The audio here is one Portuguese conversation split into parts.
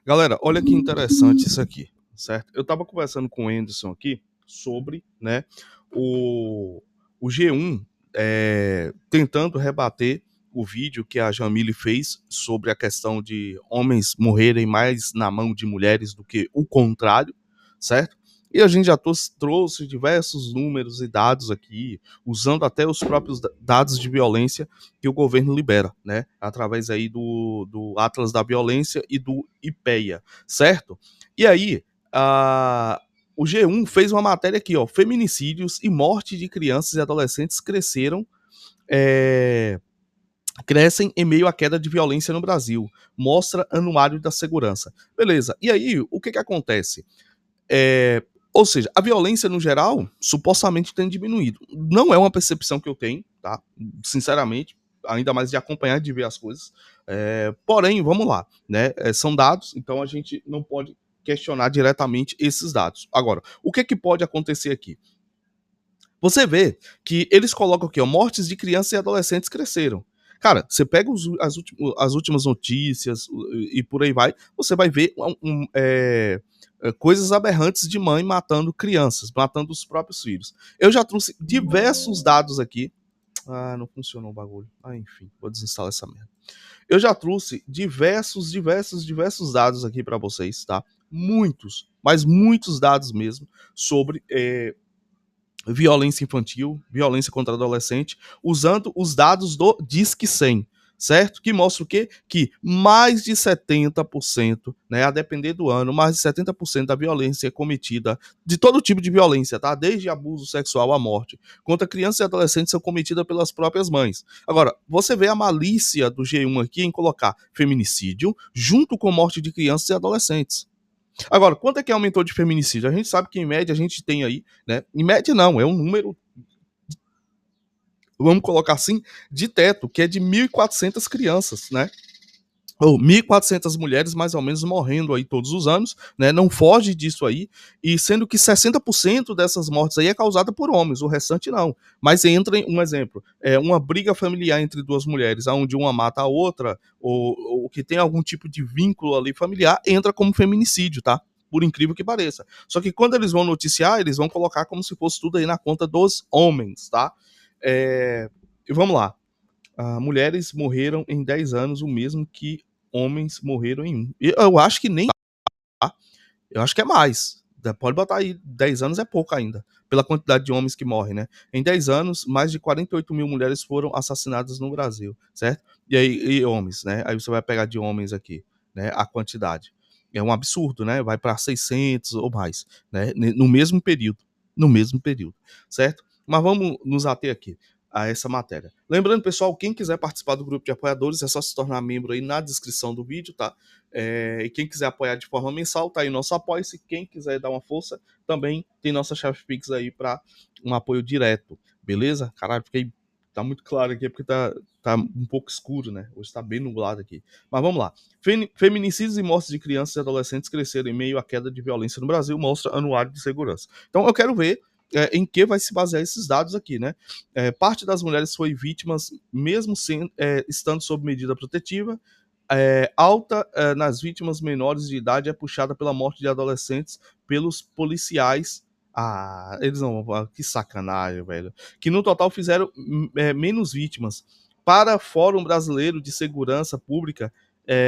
Galera, olha que interessante isso aqui, certo? Eu estava conversando com o Anderson aqui sobre, né, o, o G1 tentando rebater o vídeo que a Jamile fez sobre a questão de homens morrerem mais na mão de mulheres do que o contrário, certo? E a gente já trouxe diversos números e dados aqui, usando até os próprios dados de violência que o governo libera, né? Através aí do Atlas da Violência e do IPEA, certo? E aí, o G1 fez uma matéria aqui, ó, feminicídios e morte de crianças e adolescentes crescem em meio à queda de violência no Brasil. Mostra Anuário da Segurança. Beleza. E aí, o que acontece? Ou seja, a violência no geral supostamente tem diminuído. Não é uma percepção que eu tenho, tá? Sinceramente, ainda mais de acompanhar, de ver as coisas. Porém, vamos lá, né? São dados, então a gente não pode questionar diretamente esses dados. Agora, o que pode acontecer aqui? Você vê que eles colocam aqui, ó, mortes de crianças e adolescentes cresceram. Cara, você pega as últimas notícias e por aí vai, você vai ver coisas aberrantes de mãe matando crianças, matando os próprios filhos. Eu já trouxe diversos dados aqui. Ah, não funcionou o bagulho. Ah, enfim, vou desinstalar essa merda. Eu já trouxe diversos dados aqui para vocês, tá? Muitos, mas muitos dados mesmo sobre violência infantil, violência contra adolescente, usando os dados do Disque 100, certo? Que mostra o quê? Que mais de 70%, né, a depender do ano, mais de 70% da violência cometida, de todo tipo de violência, tá? Desde abuso sexual à morte, contra crianças e adolescentes são cometidas pelas próprias mães. Agora, você vê a malícia do G1 aqui em colocar feminicídio junto com morte de crianças e adolescentes. Agora, quanto é que aumentou de feminicídio? A gente sabe que em média a gente tem aí, né? Em média não, é um número, vamos colocar assim, de teto, que é de 1.400 crianças, né? Ou 1.400 mulheres mais ou menos morrendo aí todos os anos, né? Não foge disso aí, e sendo que 60% dessas mortes aí é causada por homens, o restante não. Mas entra um exemplo, uma briga familiar entre duas mulheres, onde uma mata a outra, ou que tem algum tipo de vínculo ali familiar, entra como feminicídio, tá? Por incrível que pareça. Só que quando eles vão noticiar, eles vão colocar como se fosse tudo aí na conta dos homens, tá? E vamos lá. Mulheres morreram em 10 anos o mesmo que homens morreram em um. Eu acho que nem. Tá? Eu acho que é mais. Pode botar aí, 10 anos é pouco ainda, pela quantidade de homens que morrem, né? Em 10 anos, mais de 48 mil mulheres foram assassinadas no Brasil, certo? E aí, e homens, né? Aí você vai pegar de homens aqui, né? A quantidade. É um absurdo, né? Vai para 600 ou mais, né? No mesmo período. No mesmo período, certo? Mas vamos nos ater aqui a essa matéria. Lembrando, pessoal, quem quiser participar do grupo de apoiadores, é só se tornar membro aí na descrição do vídeo, tá? E quem quiser apoiar de forma mensal, tá aí nosso apoio-se. Quem quiser dar uma força, também tem nossa chave Pix aí para um apoio direto, beleza? Caralho, tá muito claro aqui, porque tá um pouco escuro, né? Hoje tá bem nublado aqui. Mas vamos lá. Feminicídios e mortes de crianças e adolescentes cresceram em meio à queda de violência no Brasil, mostra Anuário de Segurança. Então eu quero ver em que vai se basear esses dados aqui, né? Parte das mulheres foi vítimas, mesmo estando sob medida protetiva. Alta nas vítimas menores de idade é puxada pela morte de adolescentes pelos policiais. Ah, eles não. Que sacanagem, velho. Que no total fizeram menos vítimas. Para Fórum Brasileiro de Segurança Pública,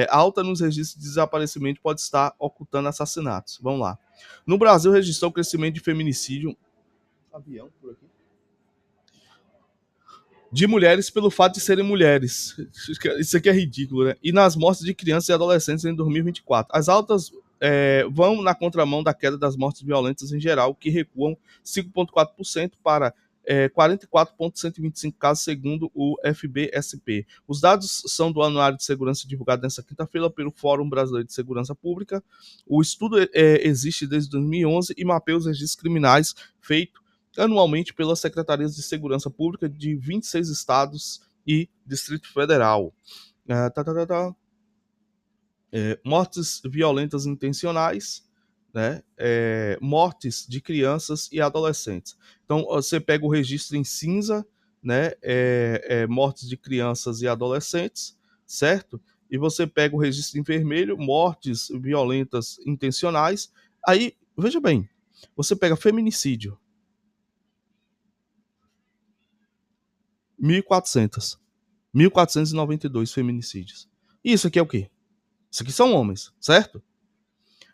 alta nos registros de desaparecimento pode estar ocultando assassinatos. Vamos lá. No Brasil, registrou o crescimento de feminicídio. Avião por aqui de mulheres pelo fato de serem mulheres. Isso aqui é ridículo, né? E nas mortes de crianças e adolescentes em 2024. As altas vão na contramão da queda das mortes violentas em geral, que recuam 5,4% para 44,125 casos, segundo o FBSP. Os dados são do Anuário de Segurança divulgado nesta quinta-feira pelo Fórum Brasileiro de Segurança Pública. O estudo existe desde 2011 e mapeia os registros criminais feitos anualmente pelas Secretarias de Segurança Pública de 26 estados e Distrito Federal. Mortes violentas intencionais, né? Mortes de crianças e adolescentes. Então, você pega o registro em cinza, né? Mortes de crianças e adolescentes, certo? e você pega o registro em vermelho, mortes violentas intencionais, aí, veja bem, você pega feminicídio, 1.400, 1.492 feminicídios. E isso aqui é o quê? Isso aqui são homens, certo?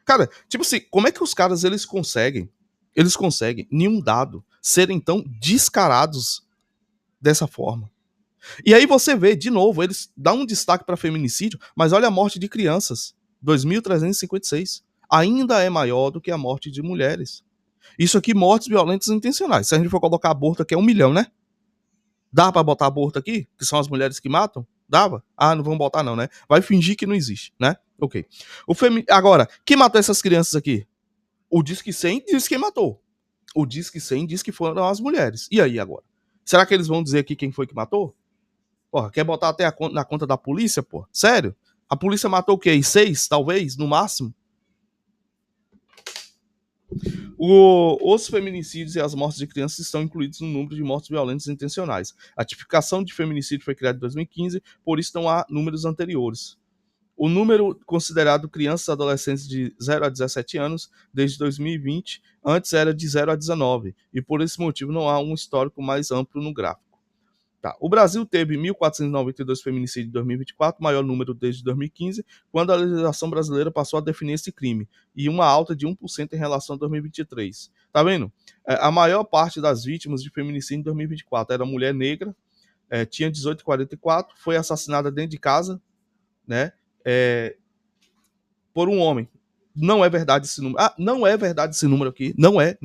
Cara, tipo assim, como é que os caras eles conseguem, nenhum dado, serem tão descarados dessa forma? E aí você vê, de novo, eles dão um destaque para feminicídio, mas olha a morte de crianças, 2.356. Ainda é maior do que a morte de mulheres. Isso aqui, mortes violentas intencionais. Se a gente for colocar aborto aqui, é 1 milhão, né? Dá pra botar aborto aqui? Que são as mulheres que matam? Dava? Ah, não vamos botar não, né? Vai fingir que não existe, né? Ok. Agora, quem matou essas crianças aqui? O Disque 100 diz quem matou. O Disque 100 diz que foram as mulheres. E aí agora? Será que eles vão dizer aqui quem foi que matou? Porra, quer botar até na conta da polícia, pô? Sério? A polícia matou o quê? 6, talvez, no máximo? Os feminicídios e as mortes de crianças estão incluídos no número de mortes violentas intencionais. A tipificação de feminicídio foi criada em 2015, por isso não há números anteriores. O número considerado crianças e adolescentes de 0 a 17 anos desde 2020, antes era de 0 a 19, e por esse motivo não há um histórico mais amplo no gráfico. Tá. O Brasil teve 1.492 feminicídios em 2024, maior número desde 2015, quando a legislação brasileira passou a definir esse crime, e uma alta de 1% em relação a 2023. Tá vendo? A maior parte das vítimas de feminicídio em 2024 era mulher negra, tinha 18,44, foi assassinada dentro de casa, né? Por um homem. Não é verdade esse número. Ah, não é verdade esse número aqui. Não é.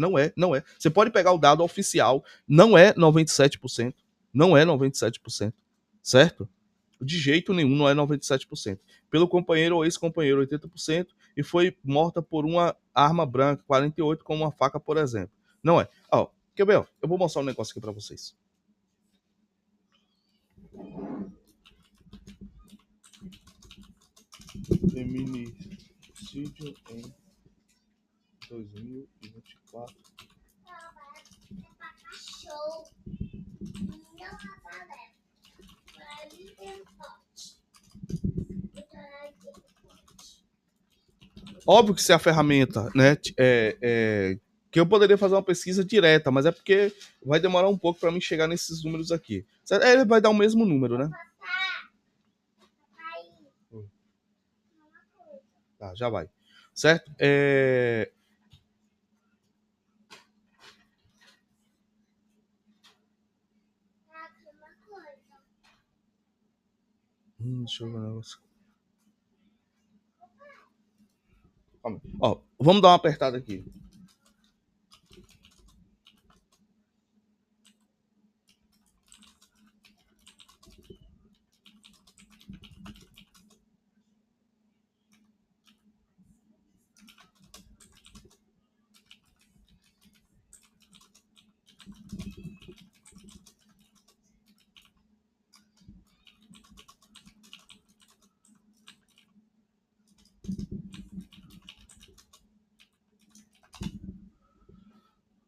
Você pode pegar o dado oficial. Não é 97%. Não é 97%. Certo? De jeito nenhum, não é 97%. Pelo companheiro ou ex-companheiro, 80%. E foi morta por uma arma branca, 48%, com uma faca, por exemplo. Não é. Ó, quer ver? Eu vou mostrar um negócio aqui pra vocês. Feminicídio em 2024. Óbvio que se a ferramenta, né, que eu poderia fazer uma pesquisa direta, mas é porque vai demorar um pouco para mim chegar nesses números aqui. Ele vai dar o mesmo número, né? Tá, já vai. Certo? Deixa eu ver o negócio. Ó, vamos dar uma apertada aqui.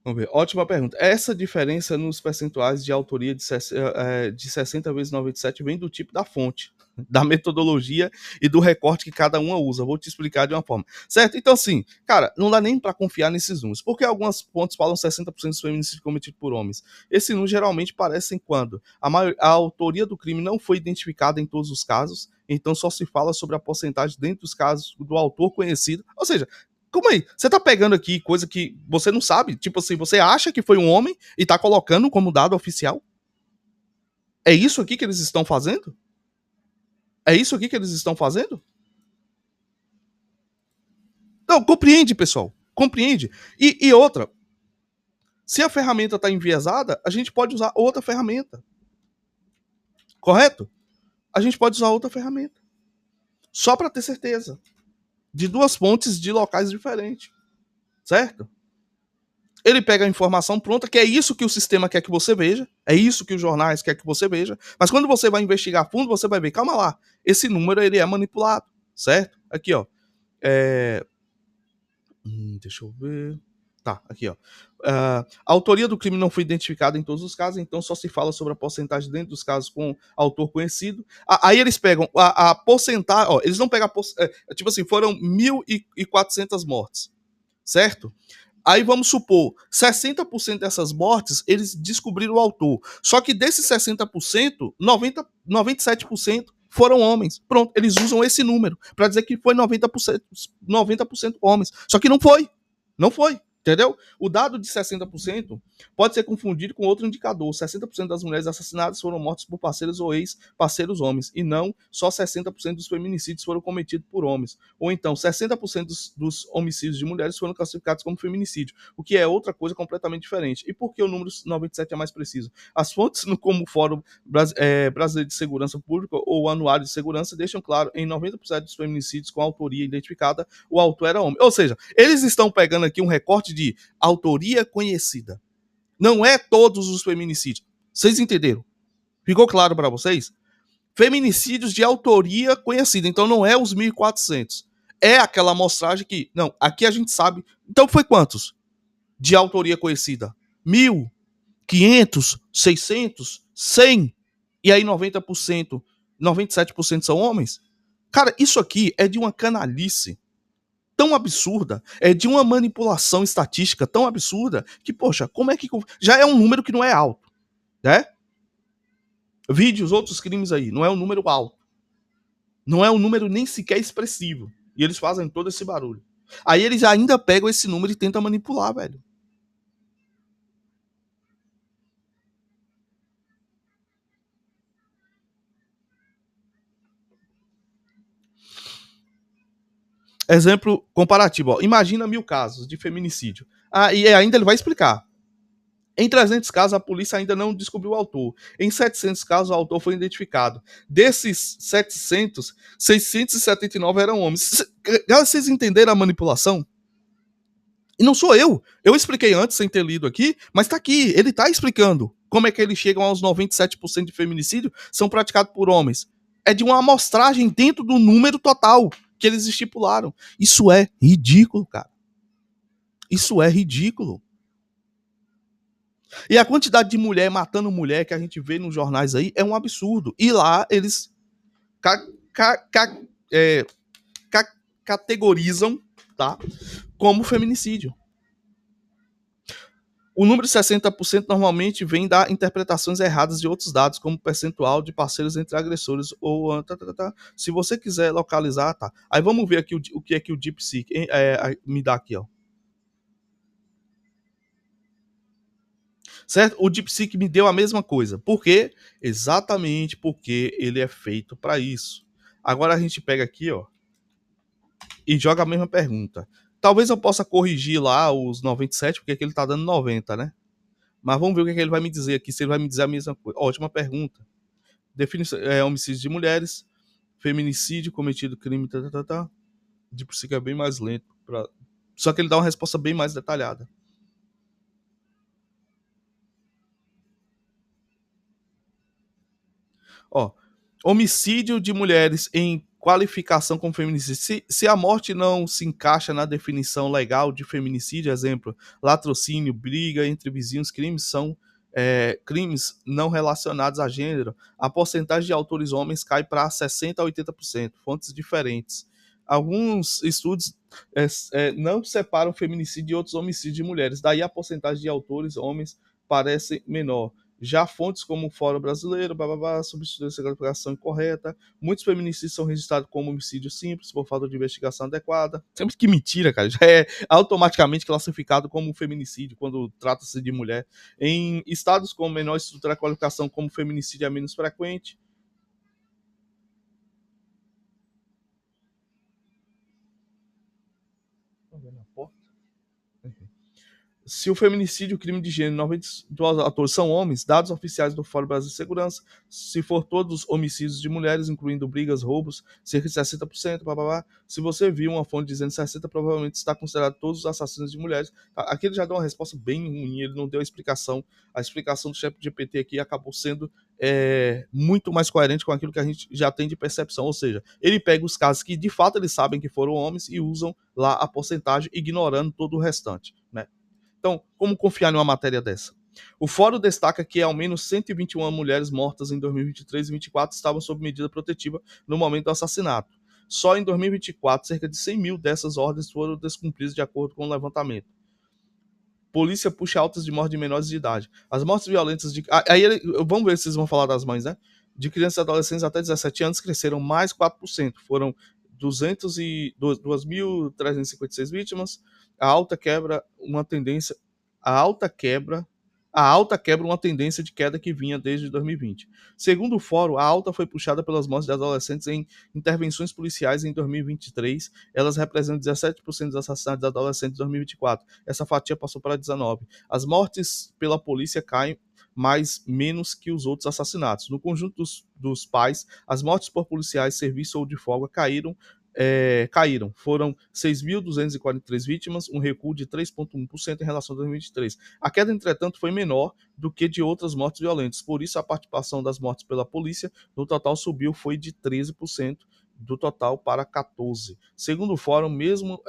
Vamos ver. Ótima pergunta. Essa diferença nos percentuais de autoria de 60 vezes 97 vem do tipo da fonte, da metodologia e do recorte que cada uma usa. Vou te explicar de uma forma. Certo? Então, assim, cara, não dá nem para confiar nesses números. Porque algumas fontes falam 60% dos feminicídios cometidos por homens. Esse número geralmente parece quando a autoria do crime não foi identificada em todos os casos, então só se fala sobre a porcentagem dentro dos casos do autor conhecido. Ou seja, como aí? Você tá pegando aqui coisa que você não sabe? Tipo assim, você acha que foi um homem e tá colocando como dado oficial? É isso aqui que eles estão fazendo? É isso aqui que eles estão fazendo? Não, compreende, pessoal. Compreende. E outra, se a ferramenta tá enviesada, a gente pode usar outra ferramenta. Correto? A gente pode usar outra ferramenta. Só para ter certeza. De duas fontes de locais diferentes. Certo? Ele pega a informação pronta, que é isso que o sistema quer que você veja, é isso que os jornais querem que você veja, mas quando você vai investigar a fundo, você vai ver, calma lá, esse número ele é manipulado, certo? Aqui, ó. Deixa eu ver. Tá, aqui, ó. A autoria do crime não foi identificada em todos os casos, então só se fala sobre a porcentagem dentro dos casos com autor conhecido. Aí eles pegam a porcentagem, ó, eles não pegam tipo assim, foram 1.400 mortes, certo? Aí vamos supor, 60% dessas mortes, eles descobriram o autor. Só que desses 60%, 97% foram homens. Pronto, eles usam esse número para dizer que foi 90% homens. Só que não foi. Não foi. Entendeu? O dado de 60% pode ser confundido com outro indicador. 60% das mulheres assassinadas foram mortas por parceiros ou ex-parceiros homens, e não só 60% dos feminicídios foram cometidos por homens. Ou então, 60% dos homicídios de mulheres foram classificados como feminicídio, o que é outra coisa completamente diferente. E por que o número 97 é mais preciso? As fontes, como o Fórum Brasileiro de Segurança Pública ou o Anuário de Segurança, deixam claro, em 90% dos feminicídios com autoria identificada, o autor era homem. Ou seja, eles estão pegando aqui um recorte de autoria conhecida. Não é todos os feminicídios. Vocês entenderam? Ficou claro para vocês? Feminicídios de autoria conhecida. Então não é os 1.400. É aquela amostragem que... Não, aqui a gente sabe... Então foi quantos? De autoria conhecida? 1.000, 500, 600, 100. E aí 90%, 97% são homens? Cara, isso aqui é de uma canalice tão absurda, é de uma manipulação estatística tão absurda, que, poxa, como é que... Já é um número que não é alto, né? Vídeos, outros crimes aí, não é um número alto. Não é um número nem sequer expressivo. E eles fazem todo esse barulho. Aí eles ainda pegam esse número e tentam manipular, velho. Exemplo comparativo, ó. Imagina 1.000 casos de feminicídio. E ainda ele vai explicar. Em 300 casos, a polícia ainda não descobriu o autor. Em 700 casos, o autor foi identificado. Desses 700, 679 eram homens. Vocês entenderam a manipulação? E não sou eu. Eu expliquei antes, sem ter lido aqui, mas tá aqui. Ele tá explicando como é que eles chegam aos 97% de feminicídio são praticados por homens. É de uma amostragem dentro do número total que eles estipularam. Isso é ridículo, cara. Isso é ridículo. E a quantidade de mulher matando mulher que a gente vê nos jornais aí é um absurdo. E lá eles categorizam, tá, como feminicídio. O número de 60% normalmente vem da interpretações erradas de outros dados, como percentual de parceiros entre agressores ou... Se você quiser localizar, tá. Aí vamos ver aqui o que é que o DeepSeek me dá aqui, ó. Certo? O DeepSeek me deu a mesma coisa. Por quê? Exatamente porque ele é feito para isso. Agora a gente pega aqui, ó, e joga a mesma pergunta. Talvez eu possa corrigir lá os 97, porque aqui ele tá dando 90, né? Mas vamos ver o que ele vai me dizer aqui, se ele vai me dizer a mesma coisa. Ótima pergunta. Definição, homicídio de mulheres, feminicídio, cometido crime, DeepSeek é bem mais lento. Só que ele dá uma resposta bem mais detalhada. Ó, homicídio de mulheres em qualificação como feminicídio. Se a morte não se encaixa na definição legal de feminicídio, exemplo, latrocínio, briga entre vizinhos, crimes são crimes não relacionados a gênero, a porcentagem de autores homens cai para 60% a 80%, fontes diferentes. Alguns estudos não separam feminicídio de outros homicídios de mulheres, daí a porcentagem de autores homens parece menor. Já fontes como o Fórum Brasileiro, substituiu a segregação incorreta. Muitos feminicídios são registrados como homicídio simples por falta de investigação adequada. Sempre que mentira, cara. Já é automaticamente classificado como feminicídio quando trata-se de mulher. Em estados com menor estrutura de qualificação como feminicídio é menos frequente. Estão vendo a porta? Se o feminicídio, crime de gênero, 92 atores são homens, dados oficiais do Fórum Brasil de Segurança, se for todos homicídios de mulheres, incluindo brigas, roubos, cerca de 60%, blá. Se você viu uma fonte dizendo 60%, provavelmente está considerado todos os assassinos de mulheres. Aqui ele já deu uma resposta bem ruim, ele não deu a explicação. A explicação do ChatGPT aqui acabou sendo muito mais coerente com aquilo que a gente já tem de percepção, ou seja, ele pega os casos que de fato eles sabem que foram homens e usam lá a porcentagem, ignorando todo o restante, né? Então, como confiar numa matéria dessa? O fórum destaca que ao menos 121 mulheres mortas em 2023 e 2024 estavam sob medida protetiva no momento do assassinato. Só em 2024, cerca de 100 mil dessas ordens foram descumpridas de acordo com o levantamento. Polícia puxa altas de morte de menores de idade. As mortes violentas de. Aí vamos ver se vocês vão falar das mães, né? De crianças e adolescentes até 17 anos cresceram mais 4%. Foram 2.356 vítimas. A alta quebra uma tendência. A alta quebra. A alta quebra uma tendência de queda que vinha desde 2020. Segundo o fórum, a alta foi puxada pelas mortes de adolescentes em intervenções policiais em 2023. Elas representam 17% dos assassinatos de adolescentes em 2024. Essa fatia passou para 19%. As mortes pela polícia caem mais menos que os outros assassinatos. No conjunto dos pais, as mortes por policiais, serviço ou de folga caíram. Foram 6.243 vítimas, um recuo de 3,1% em relação a 2023. A queda, entretanto, foi menor do que de outras mortes violentas. Por isso, a participação das mortes pela polícia no total subiu, foi de 13% do total para 14%. Segundo o fórum, mesmo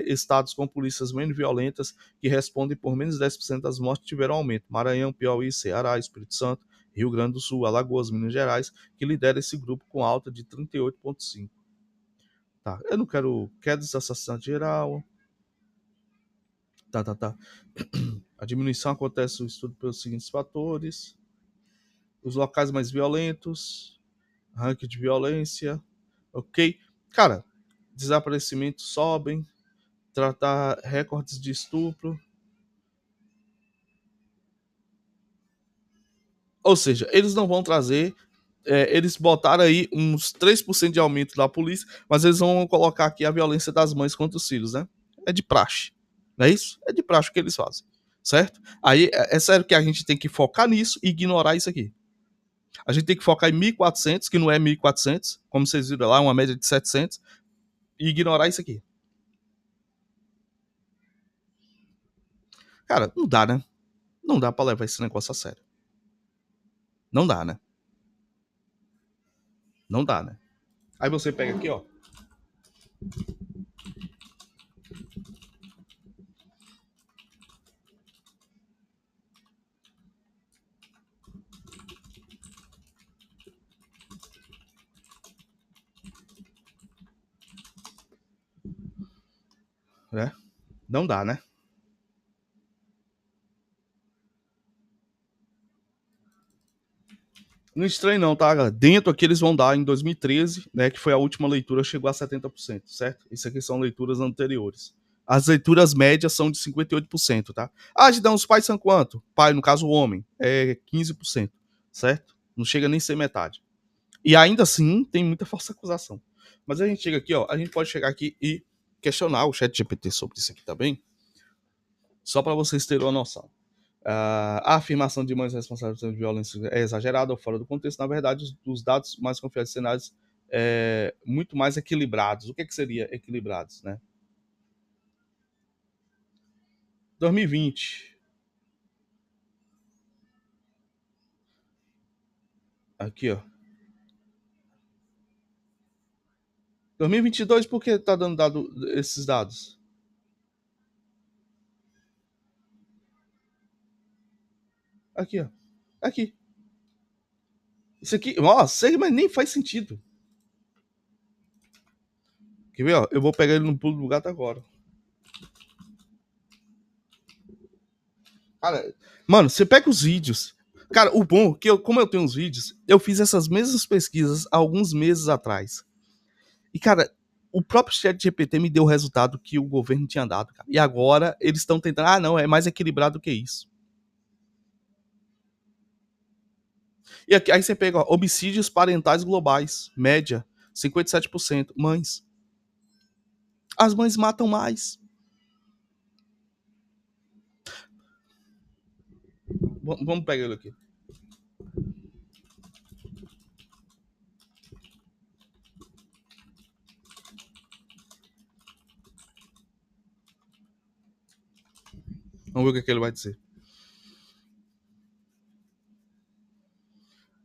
estados com polícias menos violentas, que respondem por menos de 10% das mortes, tiveram aumento. Maranhão, Piauí, Ceará, Espírito Santo, Rio Grande do Sul, Alagoas, Minas Gerais, que lidera esse grupo com alta de 38,5%. Tá, eu não quero queda de assassinato geral. Tá. A diminuição acontece no estudo pelos seguintes fatores: os locais mais violentos, ranking de violência, ok? Cara, desaparecimentos sobem, tratar recordes de estupro. Ou seja, eles não vão trazer. Eles botaram aí uns 3% de aumento da polícia, mas eles vão colocar aqui a violência das mães contra os filhos, né? É de praxe. Não é isso? É de praxe que eles fazem. Certo? Aí é sério que a gente tem que focar nisso e ignorar isso aqui. A gente tem que focar em 1.400, que não é 1.400, como vocês viram lá, uma média de 700, e ignorar isso aqui. Cara, não dá, né? Não dá pra levar esse negócio a sério. Não dá, né? Não dá, né? Aí você pega aqui, ó. Né? Não dá, né? Não estranho não, tá? Dentro aqui eles vão dar em 2013, né, que foi a última leitura, chegou a 70%, certo? Isso aqui são leituras anteriores. As leituras médias são de 58%, tá? Ah, de dar uns pais são quanto? Pai, no caso o homem, é 15%, certo? Não chega nem a ser metade. E ainda assim, tem muita falsa acusação. Mas a gente chega aqui, ó, a gente pode chegar aqui e questionar o chat GPT sobre isso aqui também, só para vocês terem uma noção. A afirmação de mães responsáveis por violência é exagerada ou fora do contexto. Na verdade, os dados mais confiáveis cenários muito mais equilibrados. O que seria equilibrados, né? 2020. Aqui, ó. 2022, por que tá dando esses dados? Aqui, ó. Aqui. Isso aqui, nossa, mas nem faz sentido. Quer ver, ó? Eu vou pegar ele no pulo do gato agora. Cara, mano, você pega os vídeos. Cara, o bom é que como eu tenho os vídeos, eu fiz essas mesmas pesquisas há alguns meses atrás. E, cara, o próprio chat GPT me deu o resultado que o governo tinha dado, cara. E agora eles estão tentando, não, é mais equilibrado do que isso. E aqui, aí você pega, ó, homicídios parentais globais, média, 57%, mães. As mães matam mais. Vamos pegar ele aqui. Vamos ver o que ele vai dizer.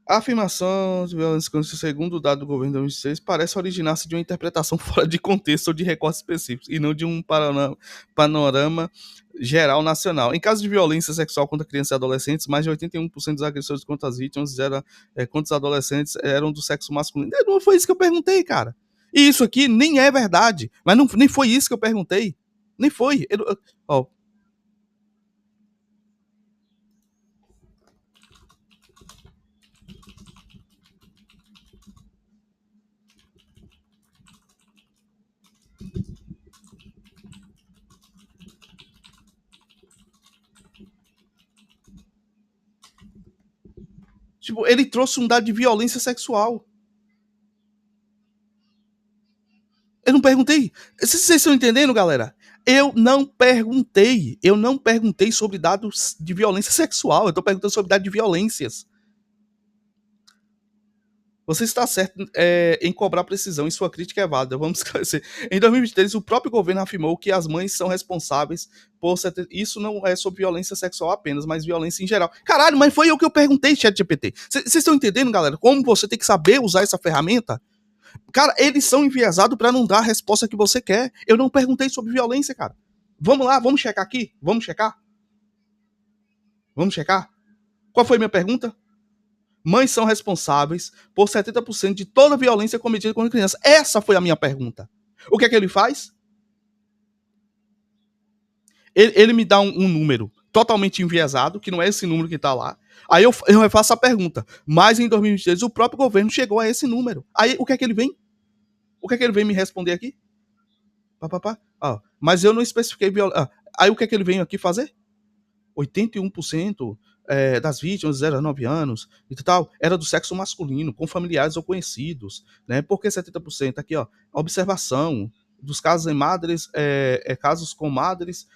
A afirmação de violência contra o segundo dado do governo de 2006 parece originar-se de uma interpretação fora de contexto ou de recortes específicos, e não de um panorama geral nacional. Em caso de violência sexual contra crianças e adolescentes, mais de 81% dos agressores contra as vítimas contra os adolescentes eram do sexo masculino. Não foi isso que eu perguntei, cara. E isso aqui nem é verdade. Mas não, nem foi isso que eu perguntei. Nem foi. Ó, tipo, ele trouxe um dado de violência sexual. Eu não perguntei. Vocês estão entendendo, galera? Eu não perguntei sobre dados de violência sexual. Eu tô perguntando sobre dados de violências. Você está certo em cobrar precisão e sua crítica é válida. Vamos esclarecer. Em 2023, o próprio governo afirmou que as mães são responsáveis por... Isso não é sobre violência sexual apenas, mas violência em geral. Caralho, mas foi o que eu perguntei, ChatGPT. Vocês estão entendendo, galera? Como você tem que saber usar essa ferramenta? Cara, eles são enviesados para não dar a resposta que você quer. Eu não perguntei sobre violência, cara. Vamos lá, vamos checar aqui? Vamos checar? Vamos checar? Qual foi a minha pergunta? Mães são responsáveis por 70% de toda violência cometida contra criança. Essa foi a minha pergunta. O que é que ele faz? Ele me dá um número totalmente enviesado, que não é esse número que está lá. Aí eu refaço a pergunta. Mas em 2023 o próprio governo chegou a esse número. Aí o que é que ele vem? O que é que ele vem me responder aqui? Mas eu não especifiquei violência. Aí o que é que ele veio aqui fazer? 81% das vítimas de 0 a 9 anos e tal, era do sexo masculino, com familiares ou conhecidos, né? Por que 70%? Aqui, ó, observação dos casos em madres, casos com madres,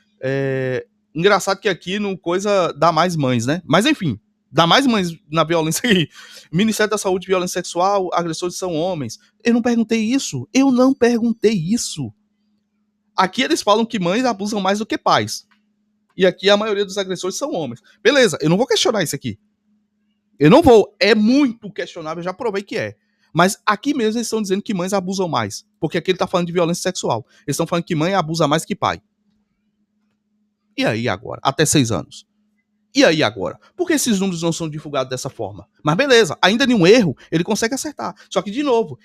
engraçado que aqui não coisa dá mais mães, né? Mas enfim, dá mais mães na violência aí. Ministério da Saúde, violência sexual, agressores são homens. Eu não perguntei isso. Aqui eles falam que mães abusam mais do que pais. E aqui a maioria dos agressores são homens. Beleza, eu não vou questionar isso aqui. Eu não vou. É muito questionável, eu já provei que é. Mas aqui mesmo eles estão dizendo que mães abusam mais. Porque aqui ele está falando de violência sexual. Eles estão falando que mãe abusa mais que pai. E aí agora? Até 6 anos. E aí agora? Por que esses números não são divulgados dessa forma? Mas beleza, ainda nenhum erro, ele consegue acertar. Só que, de novo,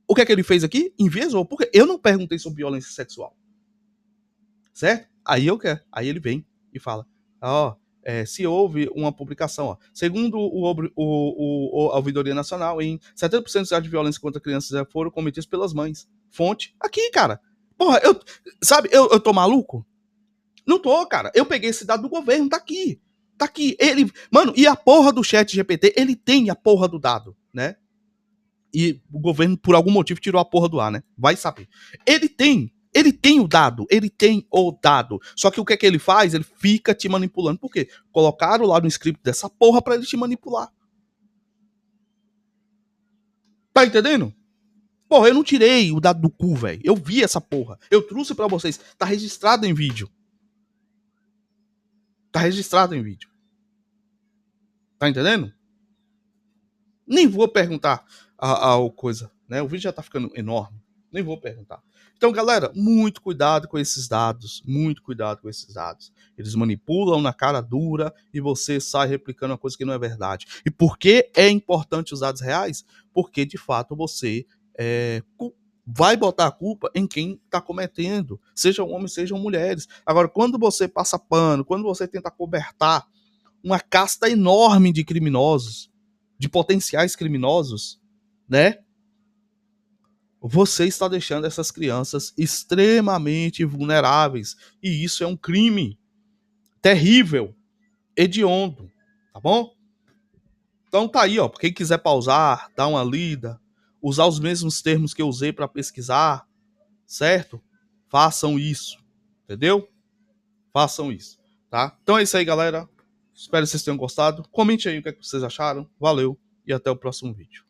o que é que ele fez aqui? Enviesou. Porque eu não perguntei sobre violência sexual. Certo? Aí eu quero. Aí ele vem e fala: ó, se houve uma publicação, ó, segundo a Ouvidoria Nacional, em 70% dos atos de violência contra crianças foram cometidos pelas mães. Fonte, aqui, cara. Porra, eu tô maluco? Não tô, cara. Eu peguei esse dado do governo, tá aqui. Tá aqui. Mano, e a porra do chat GPT, ele tem a porra do dado, né? E o governo, por algum motivo, tirou a porra do ar, né? Vai saber. Ele tem o dado, ele tem o dado. Só que o que é que ele faz? Ele fica te manipulando. Por quê? Colocaram lá no script dessa porra pra ele te manipular. Tá entendendo? Porra, eu não tirei o dado do cu, velho. Eu vi essa porra. Eu trouxe pra vocês. Tá registrado em vídeo. Tá registrado em vídeo. Tá entendendo? Nem vou perguntar a coisa, né? O vídeo já tá ficando enorme. Nem vou perguntar. Então, galera, muito cuidado com esses dados. Muito cuidado com esses dados. Eles manipulam na cara dura e você sai replicando uma coisa que não é verdade. E por que é importante os dados reais? Porque, de fato, você vai botar a culpa em quem está cometendo. Sejam homens, sejam mulheres. Agora, quando você passa pano, quando você tenta cobertar uma casta enorme de criminosos, de potenciais criminosos, né? Você está deixando essas crianças extremamente vulneráveis. E isso é um crime terrível, hediondo, tá bom? Então tá aí, ó. Quem quiser pausar, dar uma lida, usar os mesmos termos que eu usei para pesquisar, certo? Façam isso, entendeu? Façam isso, tá? Então é isso aí, galera. Espero que vocês tenham gostado. Comente aí o que, é que vocês acharam. Valeu e até o próximo vídeo.